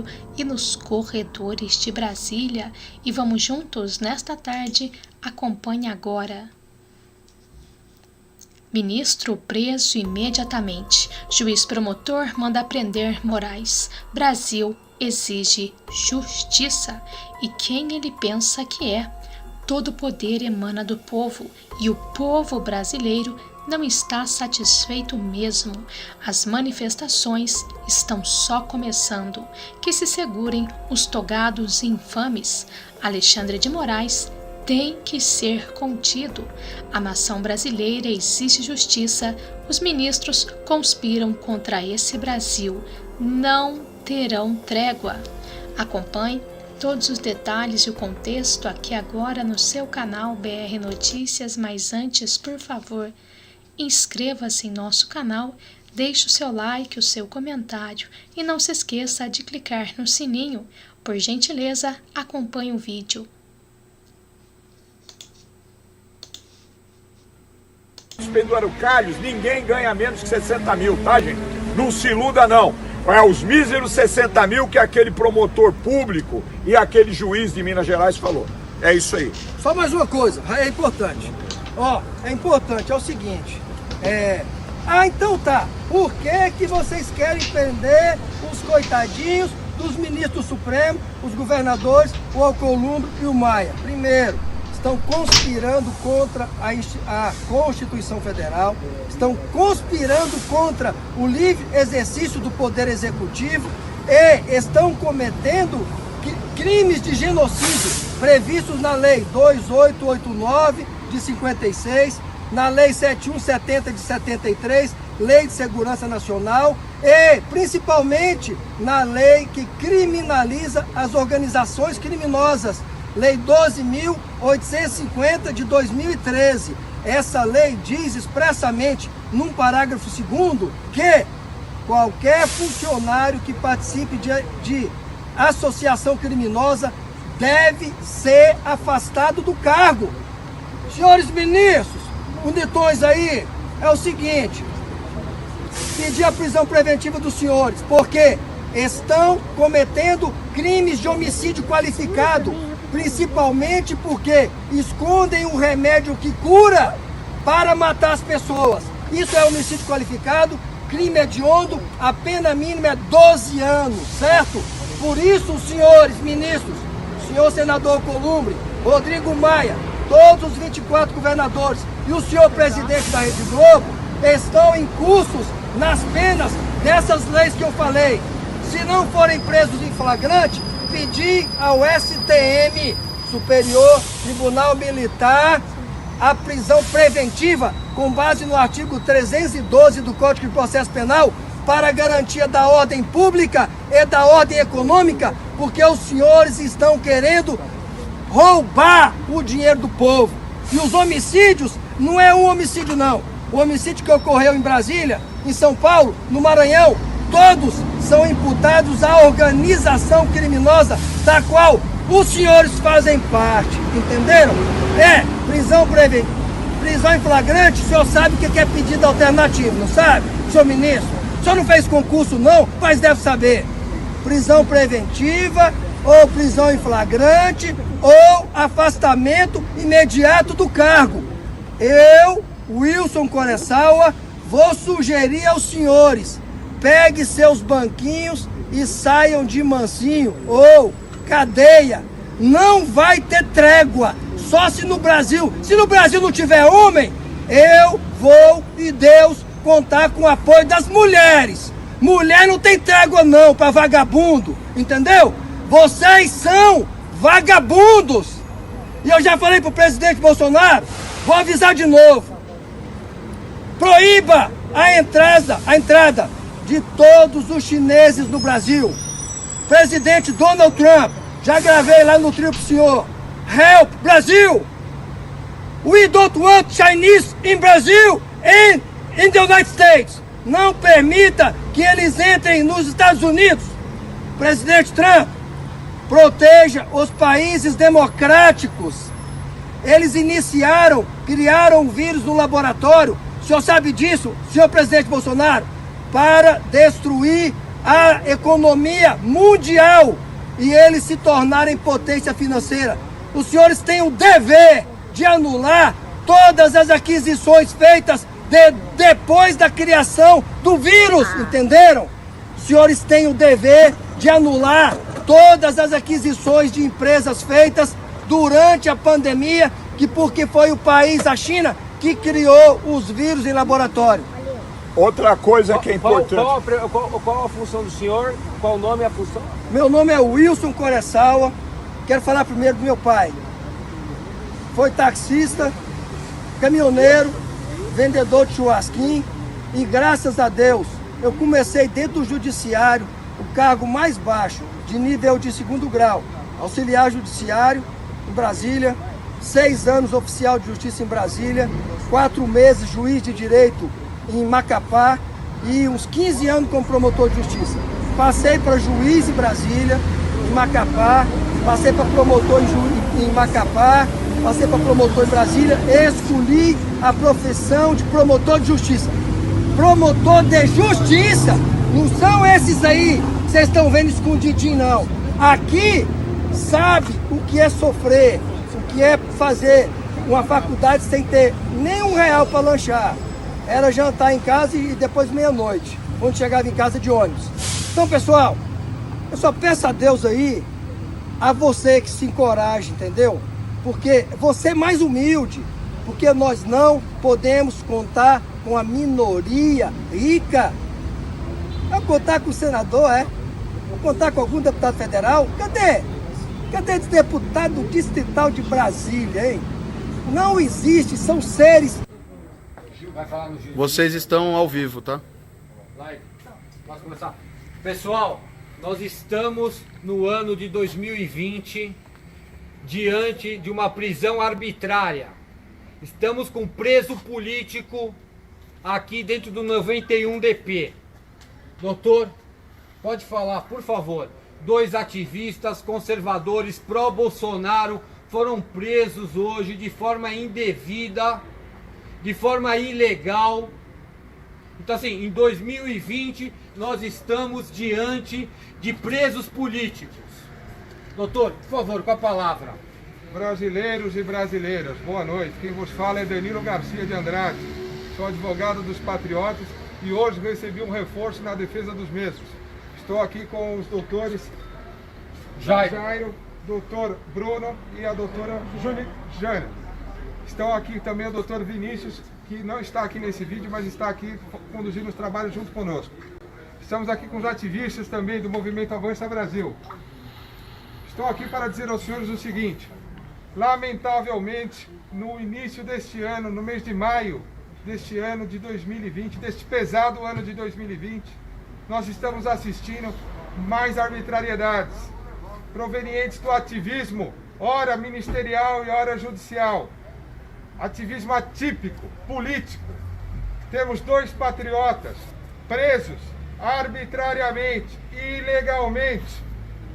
Senado e nos corredores de Brasília e vamos juntos nesta tarde. Acompanhe agora. Ministro preso imediatamente. Juiz promotor manda prender Moraes. Brasil exige justiça. E quem ele pensa que é? Todo poder emana do povo e o povo brasileiro não está satisfeito mesmo. As manifestações estão só começando. Que se segurem os togados infames. Alexandre de Moraes tem que ser contido. A nação brasileira exige justiça. Os ministros conspiram contra esse Brasil. Não terão trégua. Acompanhe todos os detalhes e o contexto aqui agora no seu canal BR Notícias, mas antes, por favor, inscreva-se em nosso canal, deixe o seu like, o seu comentário e não se esqueça de clicar no sininho. Por gentileza, acompanhe o vídeo. Os penduricalhos, ninguém ganha menos que 60 mil, tá, gente? Não se iluda, não. É os míseros 60 mil que aquele promotor público e aquele juiz de Minas Gerais falou. É isso aí. Só mais uma coisa, é importante. É importante, é o seguinte. Então tá, por que vocês querem prender os coitadinhos dos ministros supremos, os governadores, o Alcolumbre e o Maia? Primeiro, estão conspirando contra a Constituição Federal, estão conspirando contra o livre exercício do Poder Executivo e estão cometendo crimes de genocídio previstos na Lei 2889 de 56, na Lei 7170 de 73, Lei de Segurança Nacional e principalmente na lei que criminaliza as organizações criminosas, Lei 12.850 de 2013. Essa lei diz expressamente, num parágrafo 2º, que qualquer funcionário que participe de associação criminosa deve ser afastado do cargo. Senhores ministros, bonitões aí, é o seguinte, pedir a prisão preventiva dos senhores, porque estão cometendo crimes de homicídio qualificado, principalmente porque escondem um remédio que cura para matar as pessoas. Isso é homicídio qualificado, crime hediondo, a pena mínima é 12 anos, certo? Por isso, senhores ministros, senhor senador Alcolumbre, Rodrigo Maia, todos os 24 governadores e o senhor presidente da Rede Globo estão incursos nas penas dessas leis que eu falei. Se não forem presos em flagrante, pedir ao STM, Superior Tribunal Militar, a prisão preventiva com base no artigo 312 do Código de Processo Penal para a garantia da ordem pública e da ordem econômica, porque os senhores estão querendo roubar o dinheiro do povo. E os homicídios não é um homicídio não. O homicídio que ocorreu em Brasília, em São Paulo, no Maranhão, todos são imputados à organização criminosa da qual os senhores fazem parte, entenderam? Prisão preventiva, prisão em flagrante, o senhor sabe o que é pedido alternativo, não sabe, senhor ministro? O senhor não fez concurso não, mas deve saber. Prisão preventiva, ou prisão em flagrante, ou afastamento imediato do cargo. Eu, Wilson Coressawa, vou sugerir aos senhores: pegue seus banquinhos e saiam de mansinho, ou cadeia. Não vai ter trégua, só se no Brasil não tiver homem, eu vou e Deus contar com o apoio das mulheres. Mulher não tem trégua não para vagabundo, entendeu? Vocês são vagabundos. E eu já falei pro presidente Bolsonaro, vou avisar de novo: proíba a entrada de todos os chineses no Brasil. Presidente Donald Trump, já gravei lá no trio pro senhor. Help Brasil! We don't want Chinese in Brazil and in the United States. Não permita que eles entrem nos Estados Unidos. Presidente Trump, proteja os países democráticos. Eles criaram um vírus no laboratório. O senhor sabe disso, senhor presidente Bolsonaro? Para destruir a economia mundial e eles se tornarem potência financeira. Os senhores têm o dever de anular todas as aquisições feitas depois da criação do vírus, entenderam? Os senhores têm o dever de anular todas as aquisições de empresas feitas durante a pandemia, porque foi o país, a China, que criou os vírus em laboratório. Outra coisa que é importante... Qual a função do senhor? Qual o nome e a função? Meu nome é Wilson Coressawa. Quero falar primeiro do meu pai. Foi taxista, caminhoneiro, vendedor de churrasquinho e graças a Deus eu comecei dentro do judiciário, o cargo mais baixo, de nível de 2º grau, auxiliar judiciário em Brasília, 6 anos oficial de justiça em Brasília, 4 meses juiz de direito em Macapá e uns 15 anos como promotor de justiça. Passei para juiz em Brasília, em Macapá, passei para promotor em Macapá, passei para promotor em Brasília, escolhi a profissão de promotor de justiça. Promotor de justiça, não são esses aí que vocês estão vendo escondidinho, não. Aqui sabe o que é sofrer, o que é fazer uma faculdade sem ter nem R$1 para lanchar. Era jantar em casa e depois meia-noite, quando chegava em casa de ônibus. Então, pessoal, eu só peço a Deus aí, a você que se encoraje, entendeu? Porque você é mais humilde, porque nós não podemos contar com a minoria rica. Vou contar com o senador, Vou contar com algum deputado federal? Cadê? Cadê esse deputado distrital de Brasília, hein? Não existe, são seres... Vocês estão ao vivo, tá? Posso começar? Pessoal, nós estamos no ano de 2020 diante de uma prisão arbitrária. Estamos com preso político aqui dentro do 91DP. Doutor, pode falar, por favor. 2 ativistas conservadores pró-Bolsonaro foram presos hoje de forma indevida, de forma ilegal. Então assim, em 2020 nós estamos diante de presos políticos. Doutor, por favor, com a palavra. Brasileiros e brasileiras, boa noite. Quem vos fala é Danilo Garcia de Andrade. Sou advogado dos patriotas e hoje recebi um reforço na defesa dos mesmos. Estou aqui com os doutores Jairo, doutor Bruno e a doutora Jane. Estão aqui também o doutor Vinícius, que não está aqui nesse vídeo, mas está aqui conduzindo os trabalhos junto conosco. Estamos aqui com os ativistas também do Movimento Avança Brasil. Estou aqui para dizer aos senhores o seguinte: lamentavelmente, no início deste ano, no mês de maio deste ano de 2020, deste pesado ano de 2020, nós estamos assistindo mais arbitrariedades provenientes do ativismo, ora ministerial e ora judicial. Ativismo atípico, político. Temos 2 patriotas presos arbitrariamente e ilegalmente,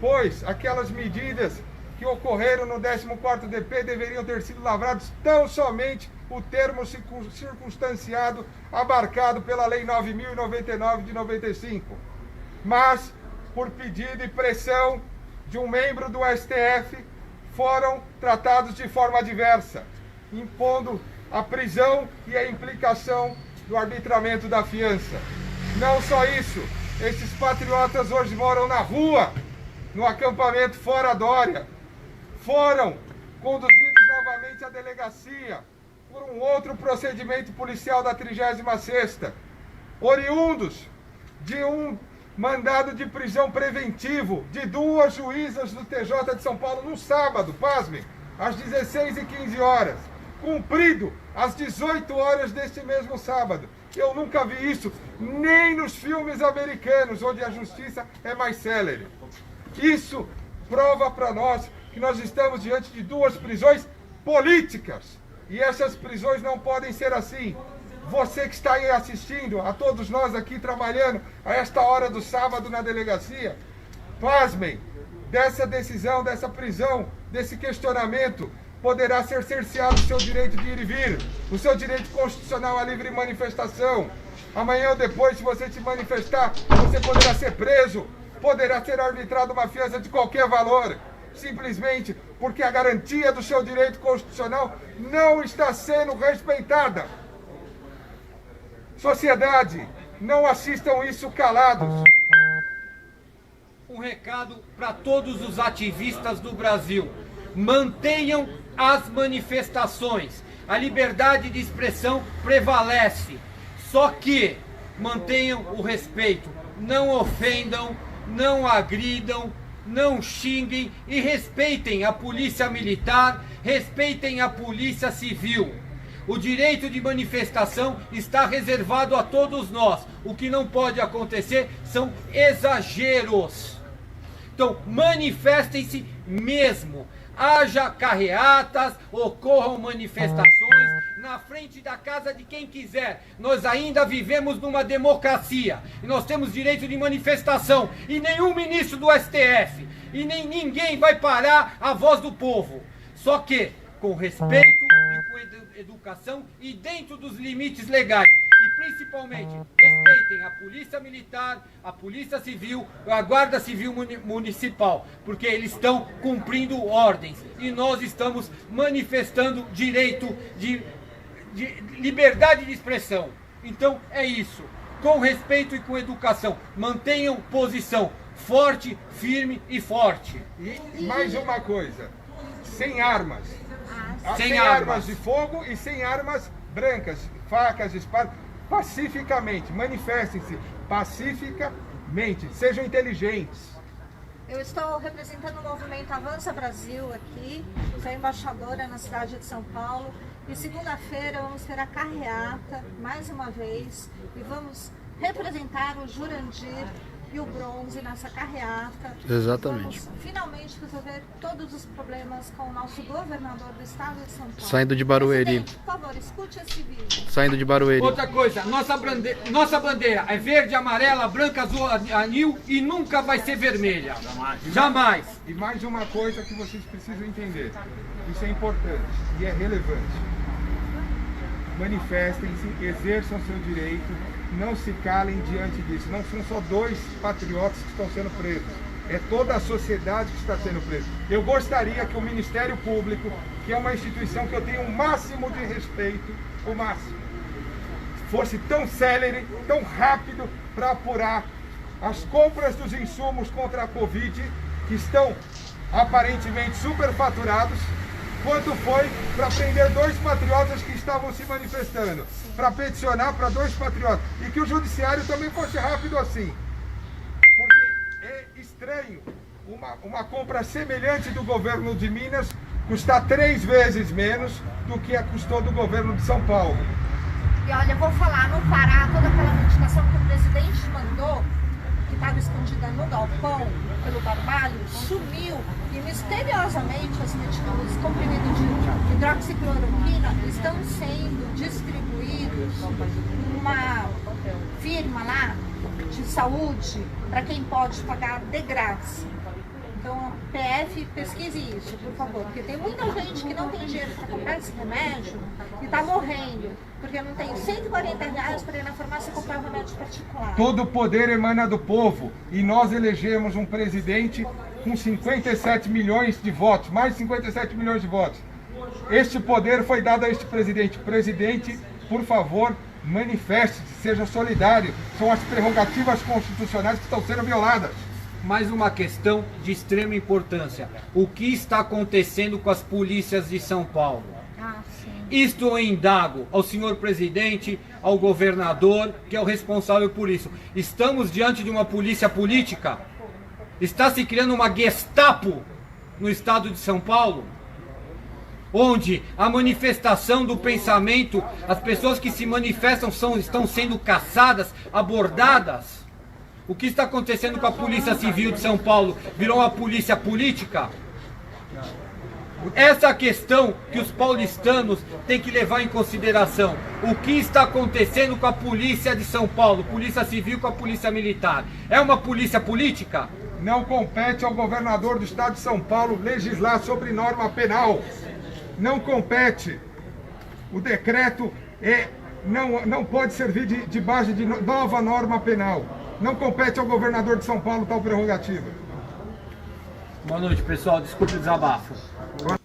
pois aquelas medidas que ocorreram no 14º DP deveriam ter sido lavrados tão somente o termo circunstanciado abarcado pela Lei 9.099 de 95. Mas, por pedido e pressão de um membro do STF, foram tratados de forma adversa, impondo a prisão e a implicação do arbitramento da fiança. Não só isso, esses patriotas hoje moram na rua, no acampamento Fora Dória. Foram conduzidos novamente à delegacia por um outro procedimento policial da 36ª, oriundos de um mandado de prisão preventivo de 2 juízas do TJ de São Paulo no sábado, pasmem, às 16h15, cumprido às 18 horas deste mesmo sábado. Eu nunca vi isso, nem nos filmes americanos, onde a justiça é mais célere. Isso prova para nós que nós estamos diante de 2 prisões políticas. E essas prisões não podem ser assim. Você que está aí assistindo, a todos nós aqui trabalhando a esta hora do sábado na delegacia, pasmem, dessa decisão, dessa prisão, desse questionamento, poderá ser cerceado o seu direito de ir e vir, o seu direito constitucional à livre manifestação, Amanhã ou depois, se você se manifestar, você poderá ser preso, poderá ser arbitrado uma fiança de qualquer valor, simplesmente porque a garantia do seu direito constitucional não está sendo respeitada. Sociedade, não assistam isso calados. Um recado para todos os ativistas do Brasil: mantenham as manifestações, a liberdade de expressão prevalece, só que mantenham o respeito, não ofendam, não agridam, não xinguem e respeitem a polícia militar, respeitem a polícia civil. O direito de manifestação está reservado a todos nós. O que não pode acontecer são exageros. Então, manifestem-se mesmo. Haja carreatas, ocorram manifestações na frente da casa de quem quiser. Nós ainda vivemos numa democracia e nós temos direito de manifestação. E nenhum ministro do STF e nem ninguém vai parar a voz do povo. Só que com respeito e com educação e dentro dos limites legais. E principalmente, respeitem a polícia militar, a polícia civil, a guarda civil municipal, porque eles estão cumprindo ordens e nós estamos manifestando direito de liberdade de expressão. Então é isso, com respeito e com educação, mantenham posição forte, firme e forte. E mais uma coisa, sem armas. Sem armas armas de fogo e sem armas brancas, facas, espadas, pacificamente, manifestem-se pacificamente, sejam inteligentes. Eu estou representando o movimento Avança Brasil aqui, sou embaixadora na cidade de São Paulo e segunda-feira vamos ter a carreata, mais uma vez, e vamos representar o Jurandir e o Bronze nessa carreata. Exatamente. Vamos finalmente resolver todos os problemas com o nosso governador do estado de São Paulo. Saindo de Barueri. Presidente, por favor, escute esse vídeo. Saindo de Barueri. Outra coisa, nossa bandeira é verde, amarela, branca, azul, anil e nunca vai ser vermelha. Jamais. E mais uma coisa que vocês precisam entender, isso é importante e é relevante. Manifestem-se, exerçam seu direito, não se calem diante disso. Não são só 2 patriotas que estão sendo presos, é toda a sociedade que está sendo presa. Eu gostaria que o Ministério Público, que é uma instituição que eu tenho o máximo de respeito, o máximo, fosse tão célere, tão rápido para apurar as compras dos insumos contra a Covid, que estão aparentemente superfaturados, quanto foi para prender 2 patriotas que estavam se manifestando, para peticionar para 2 patriotas, e que o judiciário também fosse rápido assim, porque é estranho uma compra semelhante do governo de Minas custar 3 vezes menos do que custou do governo de São Paulo. E olha, eu vou falar no Pará, toda aquela notificação que o presidente mandou, que estava escondida no galpão, pelo Barbalho, sumiu e misteriosamente os medicamentos comprimidos de hidroxicloroquina estão sendo distribuídos numa firma lá de saúde para quem pode pagar de graça. Então, PF, pesquise isso, por favor, porque tem muita gente que não tem dinheiro para comprar esse remédio e está morrendo, porque não tem R$140 para ir na farmácia comprar um remédio particular. Todo o poder emana do povo e nós elegemos um presidente com 57 milhões de votos, mais de 57 milhões de votos. Este poder foi dado a este presidente. Presidente, por favor, manifeste-se, seja solidário. São as prerrogativas constitucionais que estão sendo violadas. Mais uma questão de extrema importância. O que está acontecendo com as polícias de São Paulo? Isto eu indago ao senhor presidente, ao governador, que é o responsável por isso. Estamos diante de uma polícia política? Está se criando uma Gestapo no estado de São Paulo? Onde a manifestação do pensamento, as pessoas que se manifestam estão sendo caçadas, abordadas? O que está acontecendo com a Polícia Civil de São Paulo? Virou uma polícia política? Essa é a questão que os paulistanos têm que levar em consideração. O que está acontecendo com a Polícia de São Paulo, Polícia Civil com a Polícia Militar? É uma polícia política? Não compete ao governador do estado de São Paulo legislar sobre norma penal. Não compete. O decreto é não pode servir de base de nova norma penal. Não compete ao governador de São Paulo tal prerrogativa. Boa noite, pessoal. Desculpe o desabafo. Boa